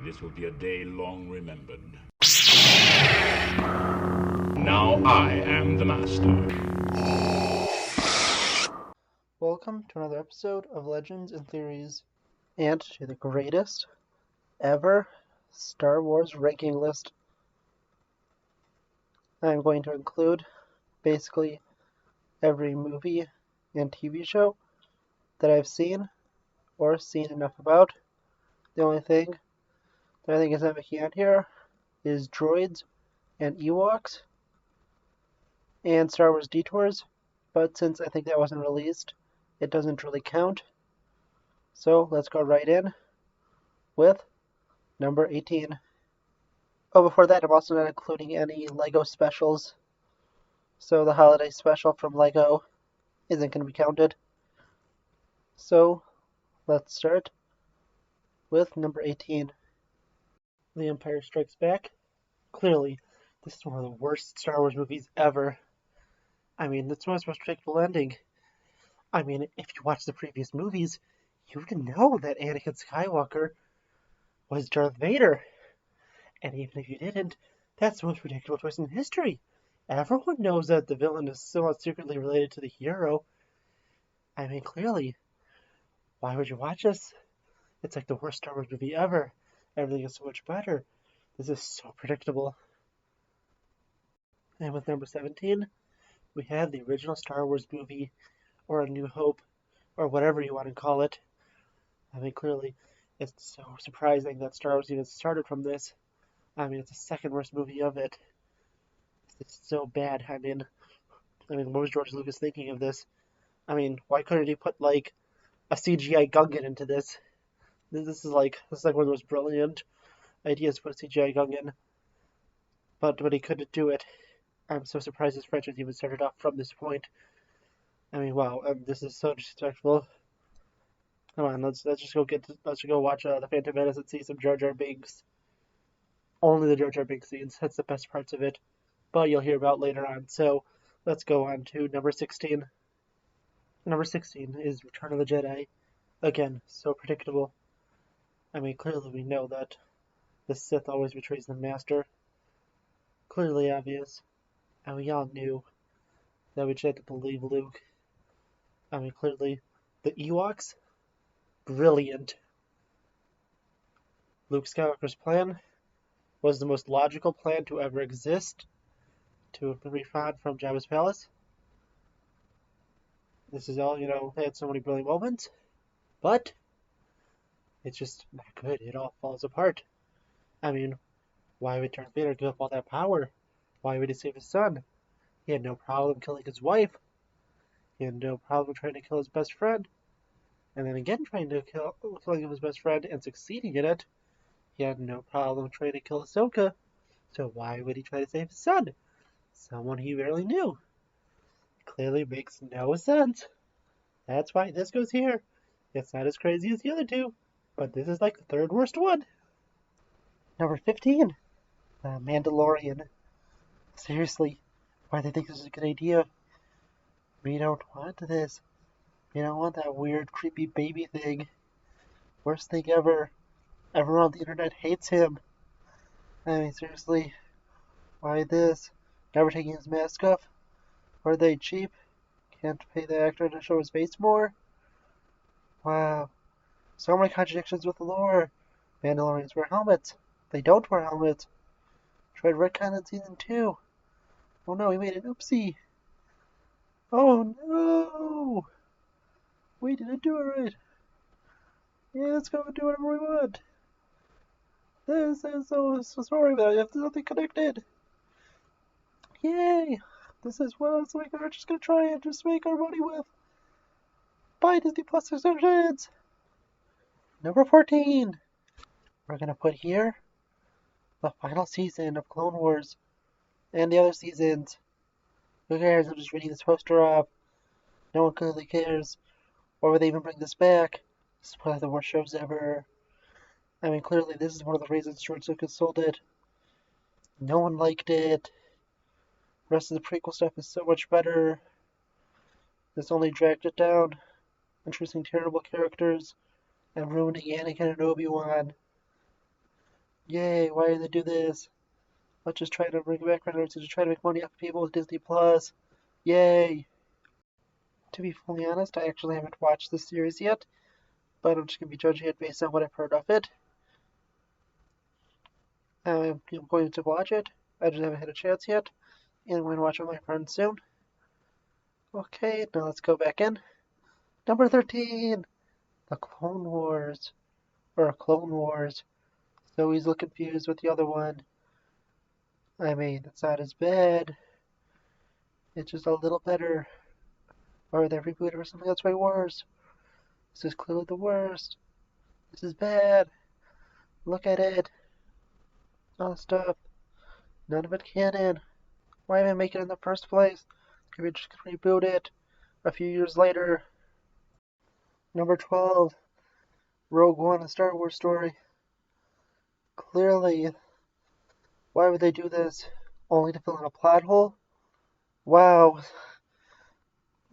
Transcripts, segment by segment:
This will be a day long remembered. Now I am the master. Welcome to another episode of Legends and Theories, and to the greatest ever Star Wars ranking list. I'm going to include basically every movie and TV show that I've seen or seen enough about. The only thing that I think is not making out here is droids and Ewoks and Star Wars Detours, but since I think that wasn't released, it doesn't really count. So let's go right in with number 18. Oh, before that, I'm also not including any LEGO specials. So the holiday special from LEGO isn't going to be counted. So let's start with number 18. The Empire Strikes Back. Clearly, this is one of the worst Star Wars movies ever. I mean, it's the most predictable ending. I mean, if you watch the previous movies, you would know that Anakin Skywalker was Darth Vader. And even if you didn't, that's the most predictable twist in history. Everyone knows that the villain is somewhat secretly related to the hero. I mean, clearly, why would you watch this? It's like the worst Star Wars movie ever. Everything is so much better. This is so predictable. And with number 17, we have the original Star Wars movie, or A New Hope, or whatever you want to call it. I mean, clearly, it's so surprising that Star Wars even started from this. I mean, it's the second worst movie of it. It's so bad. I mean, what was George Lucas thinking of this? I mean, why couldn't he put like a CGI Gungan into this? This is like one of the most brilliant ideas to put a CGI Gungan, but he couldn't do it. I'm so surprised this franchise even started off from this point. I mean, wow, this is so disrespectful. Come on, let's just go watch the Phantom Menace and see some Jar Jar Binks. Only the Jar Jar Binks scenes. That's the best parts of it. But you'll hear about later on. So let's go on to number 16. Number 16 is Return of the Jedi. Again, so predictable. I mean, clearly we know that the Sith always betrays the Master. Clearly obvious. And we all knew that we just had to believe Luke. I mean, clearly, the Ewoks? Brilliant. Luke Skywalker's plan was the most logical plan to ever exist to refrain from Jabba's palace. This is all, they had so many brilliant moments, but it's just not good. It all falls apart. I mean, why would Darth Vader give up all that power? Why would he save his son? He had no problem killing his wife. He had no problem trying to kill his best friend. And then again trying to killing his best friend and succeeding in it. He had no problem trying to kill Ahsoka. So why would he try to save his son? Someone he barely knew. Clearly makes no sense. That's why this goes here. It's not as crazy as the other two, but this is like the third worst one. Number 15. The Mandalorian. Seriously, why do they think this is a good idea? We don't want this. We don't want that weird, creepy baby thing. Worst thing ever. Everyone on the internet hates him. I mean, seriously, why this? Never taking his mask off? Are they cheap? Can't pay the actor to show his face more? Wow. So many contradictions with the lore. Mandalorians wear helmets. They don't wear helmets. Tried retcon in season 2. Oh no, we made an oopsie. Oh no! We didn't do it right. Yeah, let's go and do whatever we want. This is so sorry that I have nothing connected. Yay! This is what else we're just gonna try and just make our money with. Buy Disney Plus subscriptions! Number 14! We're gonna put here the final season of Clone Wars and the other seasons. Who cares? I'm just reading this poster off. No one clearly cares. Why would they even bring this back? This is one of the worst shows ever. I mean, clearly this is one of the reasons George Lucas sold it. No one liked it. The rest of the prequel stuff is so much better. This only dragged it down, introducing terrible characters and ruining Anakin and Obi-Wan. Yay, why did they do this? Let's just try to bring back records to try to make money off of people with Disney Plus. Yay! To be fully honest, I actually haven't watched this series yet, but I'm just going to be judging it based on what I've heard of it. I'm going to watch it. I just haven't had a chance yet, and I'm going to watch it with my friends soon. Okay, now let's go back in. Number 13! The Clone Wars. Or Clone Wars. So he's looking confused with the other one. I mean, it's not as bad. It's just a little better. Or they rebooted or something that's way worse. This is clearly the worst. This is bad. Look at it. All stuff. None of it canon. Why even make it in the first place? Could we just reboot it a few years later? Number 12. Rogue One, a Star Wars story. Clearly, why would they do this? Only to fill in a plot hole? Wow.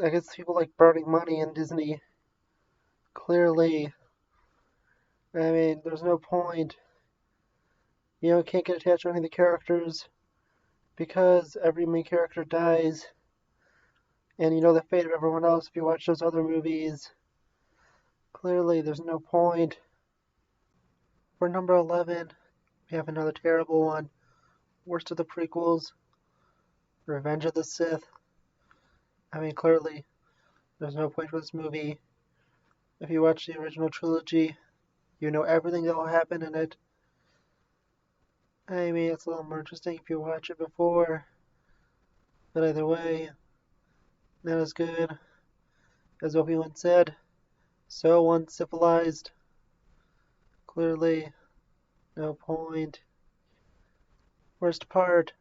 I guess people like burning money in Disney. Clearly. I mean, there's no point. Can't get attached to any of the characters because every main character dies. And you know the fate of everyone else if you watch those other movies. Clearly, there's no point. For number 11, we have another terrible one. Worst of the prequels. Revenge of the Sith. I mean, clearly, there's no point for this movie. If you watch the original trilogy, you know everything that will happen in it. I mean, it's a little more interesting if you watch it before. But either way, not as good. As Obi-Wan said, so uncivilized. Clearly, no point. Worst part,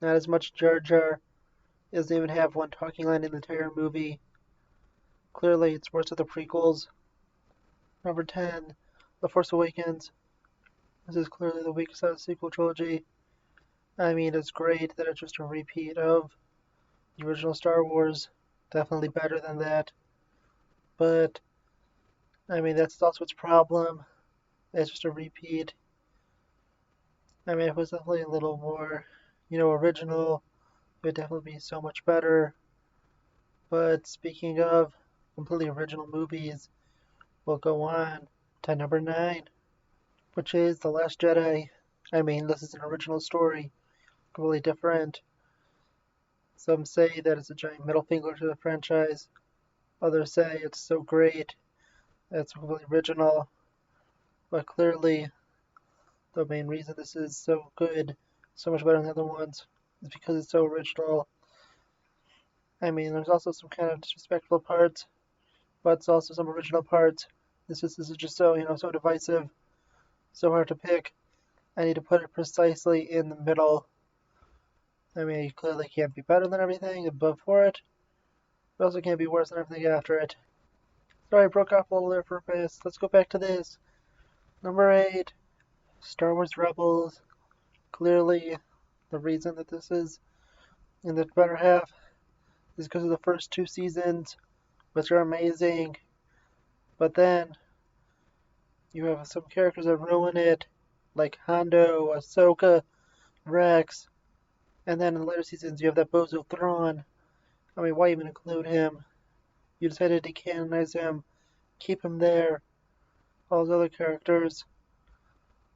not as much Jar Jar. He doesn't even have one talking line in the entire movie. Clearly, it's worse of the prequels. Number 10, The Force Awakens. This is clearly the weakest out of the sequel trilogy. I mean, it's great that it's just a repeat of the original Star Wars. Definitely better than that. But, I mean, that's also its problem. It's just a repeat. I mean, if it was definitely a little more, original, it would definitely be so much better. But speaking of completely original movies, we'll go on to number 9, which is The Last Jedi. I mean, this is an original story, completely different. Some say that it's a giant middle finger to the franchise. Others say it's so great, it's completely original. But clearly, the main reason this is so good, so much better than the other ones, is because it's so original. I mean, there's also some kind of disrespectful parts, but it's also some original parts. This is just so, so divisive, so hard to pick. I need to put it precisely in the middle. I mean, it clearly can't be better than everything before it, but also can't be worse than everything after it. Sorry, I broke off a little there for a pace. Let's go back to this. Number 8, Star Wars Rebels. Clearly, the reason that this is in the better half is because of the first 2 seasons, which are amazing. But then, you have some characters that ruin it, like Hondo, Ahsoka, Rex, and then in the later seasons you have that bozo Thrawn. I mean, why even include him? You decided to canonize him, keep him there. All those other characters.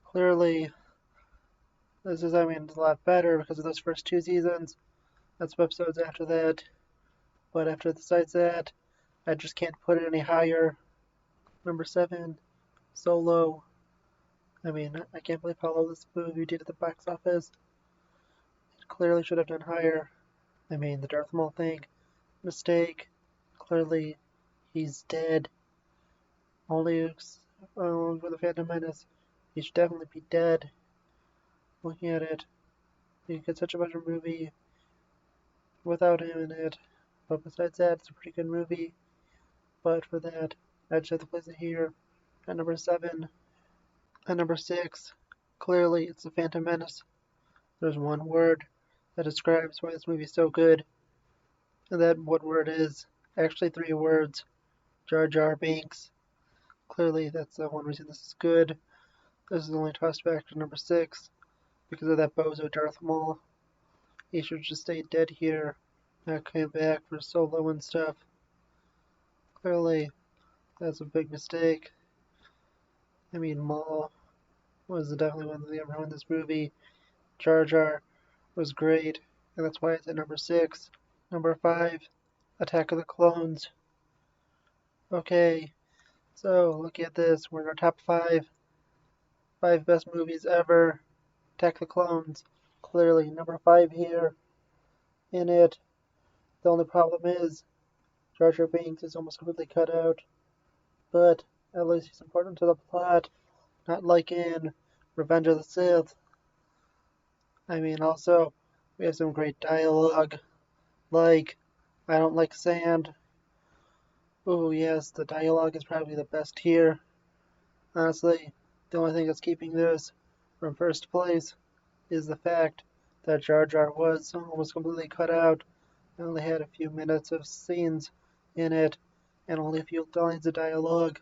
Clearly, this is, a lot better because of those first 2 seasons. That's some episodes after that. But besides that, I just can't put it any higher. Number 7, Solo. I mean, I can't believe how low this movie did at the box office. It clearly should have done higher. I mean, the Darth Maul thing, mistake. Clearly, he's dead. Only for the Phantom Menace, he should definitely be dead. Looking at it, you get such a better movie without him in it. But besides that, it's a pretty good movie. But for that, I just have to place it here at number 7. At number 6, clearly it's the Phantom Menace. There's one word that describes why this movie is so good. And that what word is actually 3 words. Jar Jar Binks. Clearly that's the one reason this is good. This is only tossed back to number 6 because of that bozo Darth Maul. He should just stay dead here, not come back for Solo and stuff. Clearly, that's a big mistake. I mean, Maul was definitely one of the number one in this movie. Jar Jar was great, and that's why it's at number 6. Number 5, Attack of the Clones. Okay, so looking at this, we're in our top 5 best movies ever. Attack of the Clones, clearly number 5 here in it. The only problem is Jar Jar Binks is almost completely cut out, but at least he's important to the plot, not like in Revenge of the Sith. I mean, also, we have some great dialogue, like, I don't like sand. Ooh, yes, the dialogue is probably the best here. Honestly, the only thing that's keeping this from first place is the fact that Jar Jar was almost completely cut out. It only had a few minutes of scenes in it, and only a few lines of dialogue.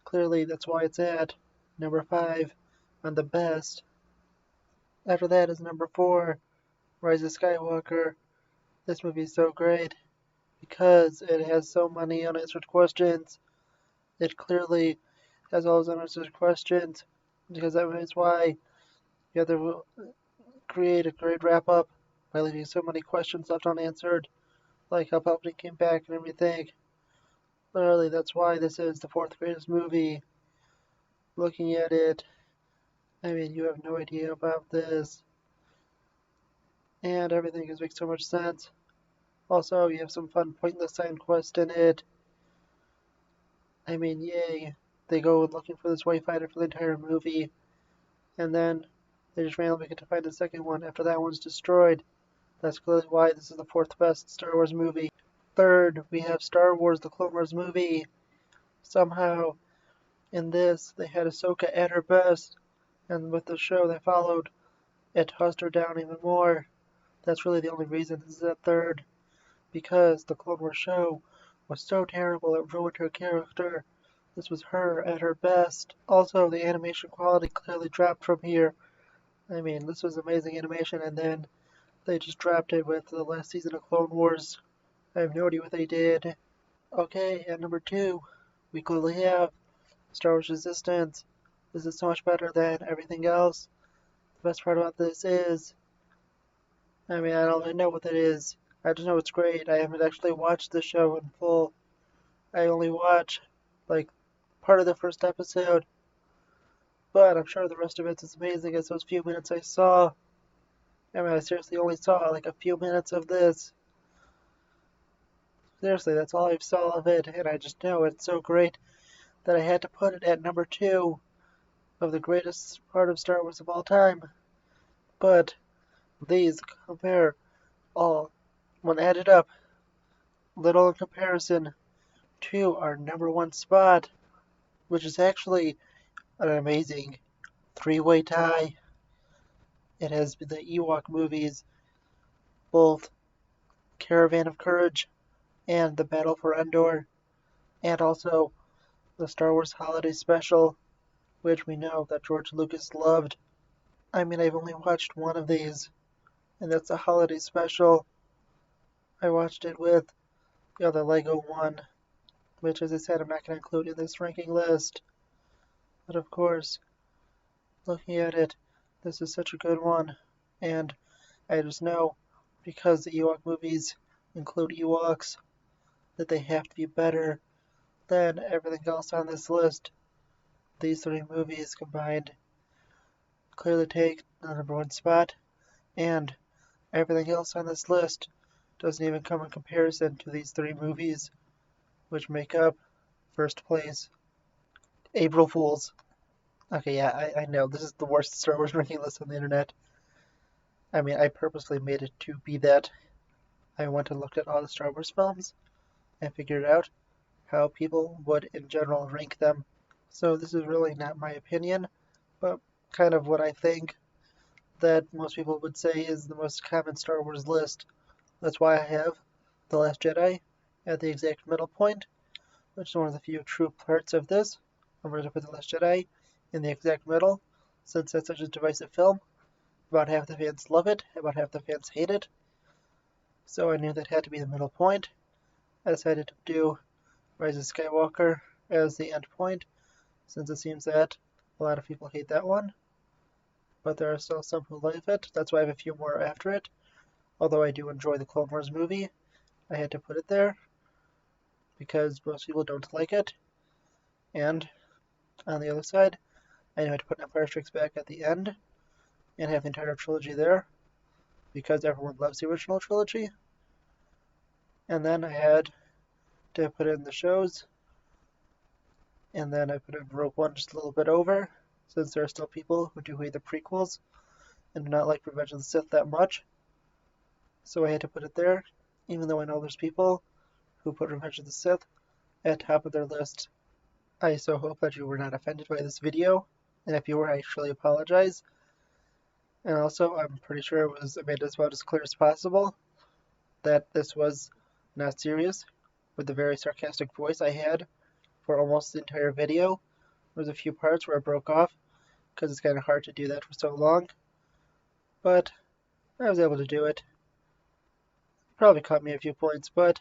Clearly, that's why it's at number 5 on the best. After that is number 4, Rise of Skywalker. This movie is so great because it has so many unanswered questions. It clearly has all those unanswered questions because that is why you have to create a great wrap up by leaving so many questions left unanswered, like how Palpatine came back and everything. Clearly, that's why this is the 4th greatest movie. Looking at it, I mean, you have no idea about this. And everything just makes so much sense. Also, you have some fun pointless side quest in it. I mean, yay. They go looking for this Wayfinder for the entire movie. And then they just randomly get to find a second one after that one's destroyed. That's clearly why this is the 4th best Star Wars movie. 3rd, we have Star Wars The Clone Wars movie. Somehow, in this, they had Ahsoka at her best. And with the show that followed, it tossed her down even more. That's really the only reason this is at 3rd. Because the Clone Wars show was so terrible it ruined her character. This was her at her best. Also, the animation quality clearly dropped from here. I mean, this was amazing animation, and then they just dropped it with the last season of Clone Wars. I have no idea what they did. Okay, at number 2, we clearly have Star Wars Resistance. This is so much better than everything else. The best part about this is, I mean, I don't really know what it is. I just know it's great. I haven't actually watched the show in full. I only watch, like, part of the first episode. But I'm sure the rest of it's as amazing as those few minutes I saw. I mean, I seriously only saw, like, a few minutes of this. Seriously, that's all I saw of it, and I just know it's so great that I had to put it at number 2 of the greatest part of Star Wars of all time. But these compare all, when added up, little in comparison to our number 1 spot, which is actually an amazing 3-way tie. It has the Ewok movies, both Caravan of Courage and The Battle for Endor, and also the Star Wars Holiday Special, which we know that George Lucas loved. I mean, I've only watched one of these, and that's the Holiday Special. I watched it with the other Lego one, which, as I said, I'm not going to include in this ranking list. But of course, looking at it, this is such a good one, and I just know, because the Ewok movies include Ewoks, that they have to be better than everything else on this list. These 3 movies combined clearly take the number 1 spot, and everything else on this list doesn't even come in comparison to these 3 movies, which make up first place. April Fools. Okay, yeah, I know, this is the worst Star Wars ranking list on the internet. I mean, I purposely made it to be that. I went and looked at all the Star Wars films and figured out how people would in general rank them. So this is really not my opinion, but kind of what I think that most people would say is the most common Star Wars list. That's why I have The Last Jedi at the exact middle point, which is one of the few true parts of this. I'm going to put The Last Jedi in the exact middle, since that's such a divisive film. About half the fans love it, about half the fans hate it. So I knew that had to be the middle point. I decided to do Rise of Skywalker as the end point, since it seems that a lot of people hate that one. But there are still some who love it. That's why I have a few more after it. Although I do enjoy the Clone Wars movie, I had to put it there because most people don't like it. And on the other side, I had to put Empire Strikes Back at the end and have the entire trilogy there because everyone loves the original trilogy. And then I had to put in the shows, and then I put in Rogue One just a little bit over, since there are still people who do hate the prequels and do not like Revenge of the Sith that much. So I had to put it there, even though I know there's people who put Revenge of the Sith at top of their list. I so hope that you were not offended by this video, and if you were, I truly apologize. And also, I'm pretty sure it was made as about as clear as possible that this was not serious, with the very sarcastic voice I had for almost the entire video. There was a few parts where I broke off, because it's kind of hard to do that for so long. But I was able to do it. Probably caught me a few points, but,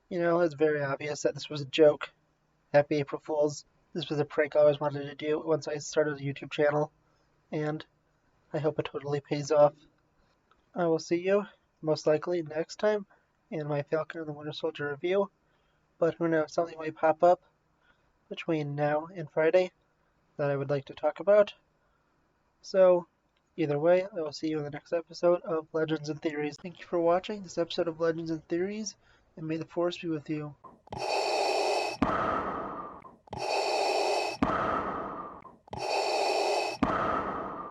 it's very obvious that this was a joke. Happy April Fools. This was a prank I always wanted to do once I started a YouTube channel, and I hope it totally pays off. I will see you, most likely, next time in my Falcon and the Winter Soldier review, but who knows, something might pop up between now and Friday that I would like to talk about. So, either way, I will see you in the next episode of Legends and Theories. Thank you for watching this episode of Legends and Theories, and may the Force be with you.